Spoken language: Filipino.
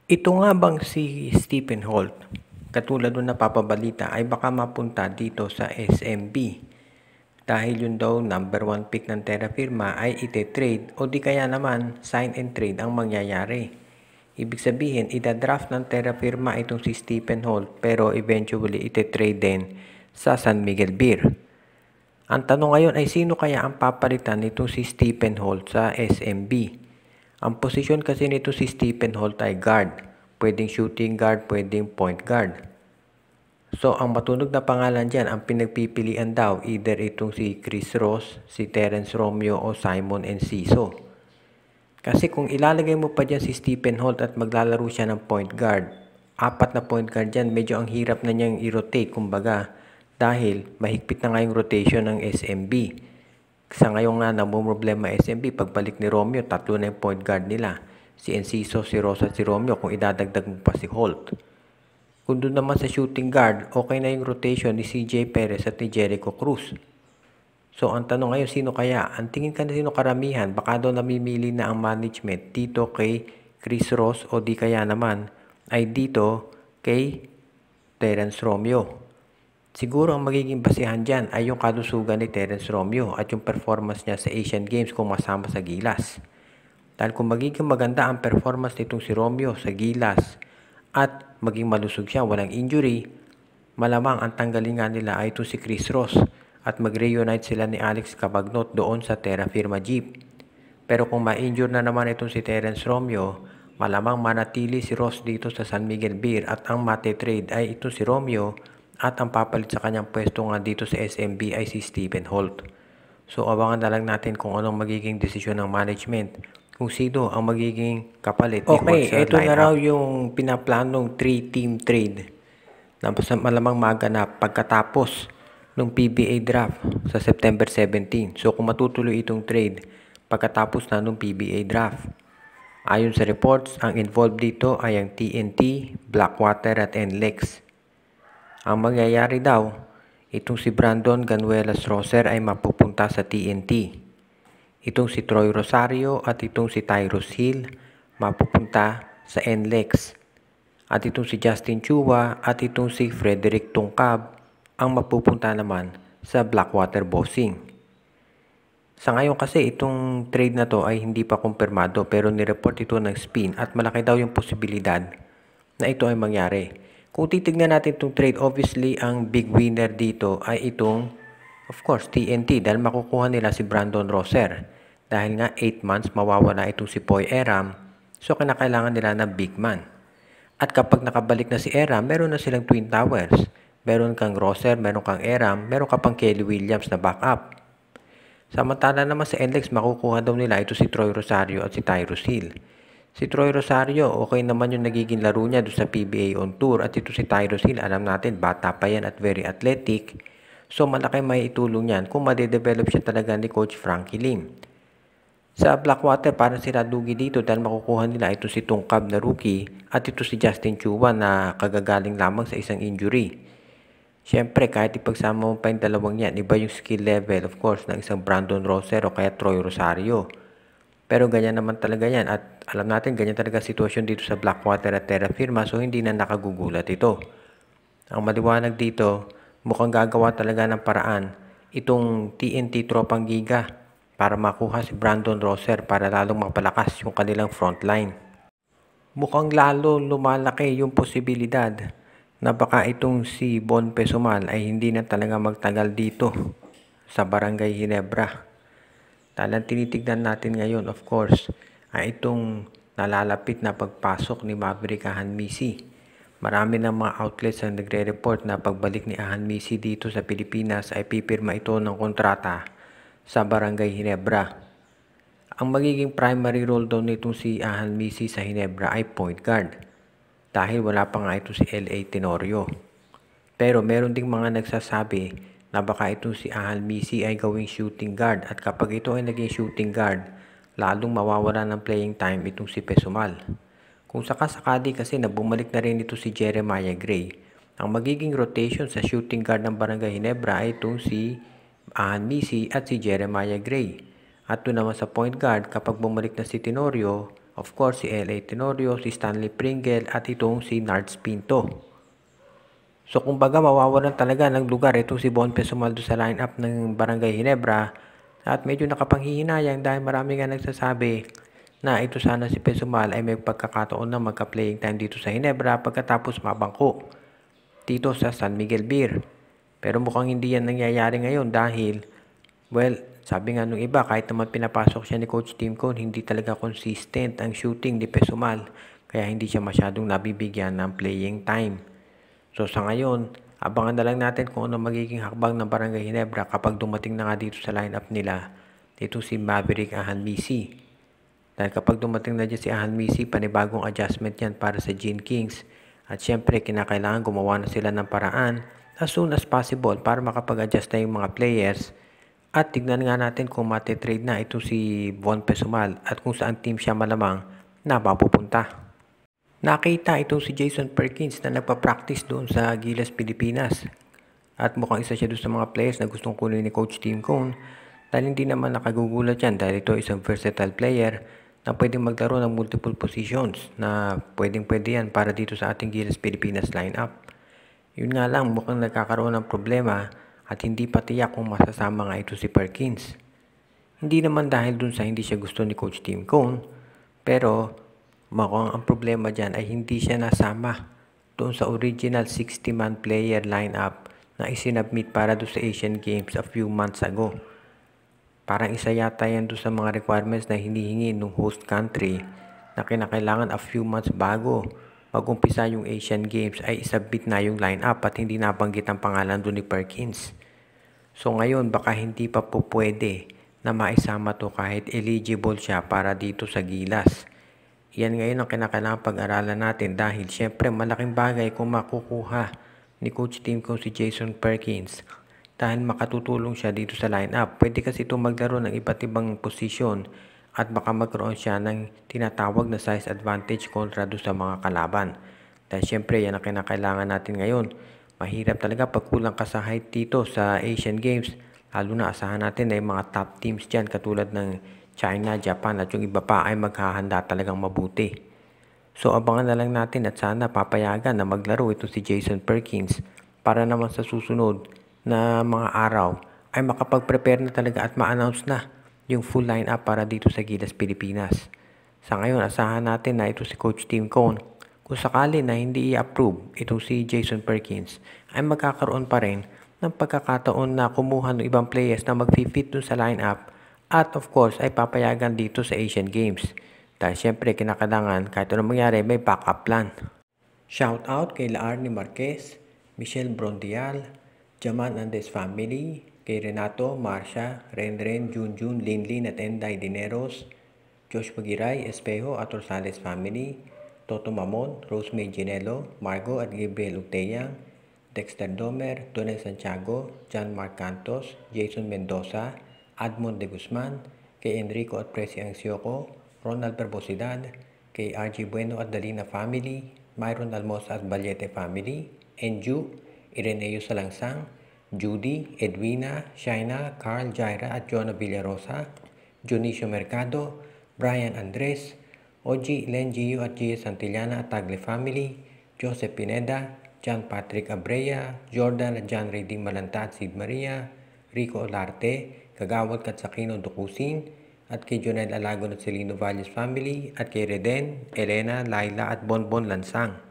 Ito nga bang si Stephen Holt, katulad nung napapabalita, ay baka mapunta dito sa SMB dahil yun daw number 1 pick ng Terra Firma ay ite-trade o di kaya naman sign and trade ang mangyayari. Ibig sabihin, ida-draft ng Terra Firma itong si Stephen Holt pero eventually ite-trade din sa San Miguel Beer. Ang tanong ngayon ay sino kaya ang papalitan nitong si Stephen Holt sa SMB? Ang posisyon kasi nito si Stephen Holt ay guard. Pwedeng shooting guard, pwedeng point guard. So, ang matunog na pangalan dyan, ang pinagpipilian daw, either itong si Chris Ross, si Terence Romeo, o Simon Enciso. Kasi kung ilalagay mo pa dyan si Stephen Holt at maglalaro siya ng point guard, 4 na point guard dyan, medyo ang hirap na niyang i-rotate, kumbaga, dahil mahigpit na nga yung rotation ng SMB. Sa ngayon nga namumroblema SMB, pagbalik ni Romeo, 3 na yung point guard nila. Si Enciso, si Ross at si Romeo kung idadagdag mo pa si Holt. Kung doon naman sa shooting guard, okay na yung rotation ni CJ Perez at ni Jericho Cruz. So ang tanong ngayon, sino kaya? Ang tingin ka na sino karamihan, baka daw namimili na ang management dito kay Chris Ross o di kaya naman ay dito kay Terence Romeo. Siguro ang magiging basihan dyan ay yung kalusugan ni Terence Romeo at yung performance niya sa Asian Games kung masama sa Gilas. Dahil kung magiging maganda ang performance nitong si Romeo sa Gilas at maging malusog siya, walang injury, malamang ang tanggalin nga nila ay ito si Chris Ross at mag-reunite sila ni Alex Cabagnot doon sa Terra Firma Jeep. Pero kung ma-injure na naman itong si Terence Romeo, malamang manatili si Ross dito sa San Miguel Beer at ang mate-trade ay ito si Romeo at ang papalit sa kanyang pwesto nga dito sa SMB ay si Stephen Holt. So abangan na lang natin kung anong magiging desisyon ng management, kung sino ang magiging kapalit ni Holt sa lineup. Okay, ito na raw yung pinaplanong 3-team trade na malamang maganap pagkatapos ng PBA draft sa September 17. So kung matutuloy itong trade pagkatapos na ng PBA draft. Ayon sa reports, ang involved dito ay ang TNT, Blackwater at NLEX. Ang mangyayari daw, itong si Brandon Ganuelas Roser ay mapupunta sa TNT. Itong si Troy Rosario at itong si Tyrus Hill mapupunta sa NLEX. At itong si Justin Chua at itong si Frederick Tungkab ang mapupunta naman sa Blackwater Bossing. Sa ngayon kasi itong trade na to ay hindi pa kumpirmado pero nireport ito ng Spin at malaki daw yung posibilidad na ito ay mangyari. Kung titignan natin itong trade, obviously ang big winner dito ay itong, of course, TNT dahil makukuha nila si Brandon Roser. Dahil nga 8 months mawawala itong si Poy Eram, so kinakailangan nila ng big man. At kapag nakabalik na si Eram, meron na silang Twin Towers. Meron kang Roser, meron kang Eram, meron ka pang Kelly Williams na backup. Samantala naman sa NLEX, makukuha daw nila ito si Troy Rosario at si Tyrus Hill. Si Troy Rosario, okay naman yung nagiging laro niya doon sa PBA on tour. At ito si Tyrus Hill, alam natin, bata pa yan at very athletic. So malaki may itulong yan kung madedevelop siya talaga ni Coach Frankie Lim. Sa Blackwater, parang sila dugi dito dahil makukuha nila ito si Tungkab na rookie at ito si Justin Chua na kagagaling lamang sa isang injury. Siyempre, kahit ipagsama mo pa yung dalawang yan, iba yung skill level, of course, ng isang Brandon Roser o kaya Troy Rosario. Pero ganyan naman talaga yan at alam natin ganyan talaga sitwasyon dito sa Blackwater at Terra Firma so hindi na nakagugulat ito. Ang maliwanag dito, mukhang gagawa talaga ng paraan itong TNT Tropang Giga para makuha si Brandon Roser para lalong mapalakas yung kanilang frontline. Mukhang lalo lumalaki yung posibilidad na baka itong si Bon Pesumal ay hindi na talaga magtagal dito sa Barangay Ginebra. Talang tinitignan natin ngayon, of course, ay itong nalalapit na pagpasok ni Maverick Ahanmisi. Marami ng mga outlets ang nagre-report na pagbalik ni Ahanmisi dito sa Pilipinas ay pipirma ito ng kontrata sa Barangay Ginebra. Ang magiging primary role daw nitong si Ahanmisi sa Ginebra ay point guard dahil wala pa nga ito si L.A. Tenorio. Pero meron ding mga nagsasabi na baka itong si Ahanmisi ay gawing shooting guard at kapag ito ay naging shooting guard, lalong mawawala ng playing time itong si Pesumal. Kung sakasakali kasi na bumalik na rin ito si Jeremiah Gray, ang magiging rotation sa shooting guard ng Barangay Ginebra ay itong si Ahanmisi at si Jeremiah Gray. At doon naman sa point guard, kapag bumalik na si Tenorio, Of course, si L.A. Tenorio, si Stanley Pringle at itong si Nards Pinto. So kumbaga mawawalan talaga ng lugar itong si Bon Pesumaldo sa lineup ng Barangay Ginebra at medyo nakapanghihinayang dahil marami nga nagsasabi na ito sana si Pesumal ay may pagkakataon na magka-playing time dito sa Ginebra pagkatapos mabangko dito sa San Miguel Beer. Pero mukhang hindi yan nangyayari ngayon dahil, well, sabi nga nung iba, kahit naman pinapasok siya ni Coach Tim Cone, hindi talaga consistent ang shooting ni Pesumal. Kaya hindi siya masyadong nabibigyan ng playing time. So sa ngayon, abangan na lang natin kung ano magiging hakbang ng Barangay Ginebra kapag dumating na nga dito sa lineup nila. Dito si Maverick Ahanmisi. Dahil kapag dumating na dyan si Ahanmisi, panibagong adjustment yan para sa Gene Kings. At syempre, kinakailangan gumawa na sila ng paraan as soon as possible para makapag-adjust na yung mga players. At tignan nga natin kung matitrade na ito si Von Pesumal at kung saan team siya malamang na mapupunta. Nakita itong si Jason Perkins na nagpa-practice doon sa Gilas, Pilipinas. At mukhang isa siya doon sa mga players na gustong kunin ni Coach Tim Cone. Dahil hindi naman nakagugulat yan dahil ito isang versatile player na pwedeng maglaro ng multiple positions na pwedeng-pwede yan para dito sa ating Gilas, Pilipinas lineup. Yun nga lang, mukhang nagkakaroon ng problema at hindi pa tiyak kung masasama nga ito si Perkins. Hindi naman dahil dun sa hindi siya gusto ni Coach Tim Cone, pero mukhang ang problema dyan ay hindi siya nasama doon sa original 60-man player lineup na isinabmit para doon sa Asian Games a few months ago. Parang isa yata yan doon sa mga requirements na hinihingi ng host country na kinakailangan a few months bago mag-umpisa yung Asian Games ay isubmit na yung lineup at hindi nabanggit ang pangalan doon ni Perkins. So ngayon baka hindi pa po pwede na maisama to kahit eligible siya para dito sa Gilas. Yan ngayon ang kinakailangan pag-aralan natin dahil syempre malaking bagay kung makukuha ni Coach Tim Cone si Jason Perkins dahil makatutulong siya dito sa lineup. Pwede kasi ito maglaro ng iba't ibang posisyon at baka magkaroon siya ng tinatawag na size advantage kontra do sa mga kalaban. Dahil syempre yan ang kinakailangan natin ngayon. Mahirap talaga pag kulang ka sa height dito sa Asian Games. Lalo na asahan natin na yung mga top teams dyan katulad ng China, Japan at yung iba pa ay maghahanda talagang mabuti. So abangan na lang natin at sana papayagan na maglaro ito si Jason Perkins para naman sa susunod na mga araw ay makapag-prepare na talaga at ma-announce na yung full lineup para dito sa Gilas, Pilipinas. Sa ngayon, asahan natin na ito si Coach Tim Cone. Kung sakali na hindi i-approve itong si Jason Perkins, ay magkakaroon pa rin ng pagkakataon na kumuha ng ibang players na mag-fit dun sa lineup at of course ay papayagan dito sa Asian Games. Dahil syempre kinakailangan kahit anong mangyari may backup plan. Shout out kay Laarni Marquez, Michelle Brondial, Jaman Andes family, kay Renato, Marcia, Renren, Junjun, Linlin at Enday Dineros, Josh Pagiray, Espejo at Rosales family, Toto Mamon, Rosemary Ginelo, Margo at Gabriel Uteyang, Dexter Domer, Donel Santiago, John Mark Cantos, Jason Mendoza, Admond de Guzman, kay Enrico at Presi Angsioco, Ronald Barbosidad, kay RG Bueno at Dalina family, Myron Almosa at Balyete family, Enju, Ireneo Salangsang, Judy, Edwina, Shaina, Carl Jaira at Jonah Villarosa, Junicio Mercado, Brian Andres, Oji, Len Gio at Gia Santillana at Tagle family, Joseph Pineda, John Patrick Abrea, Jordan at John Redding Malanta at Sid Maria, Rico Olarte, Kagawad Katsakino Dukusin, at kay Jonel Alagon at Celino Valles family, at kay Reden, Elena, Laila at Bonbon Lansang.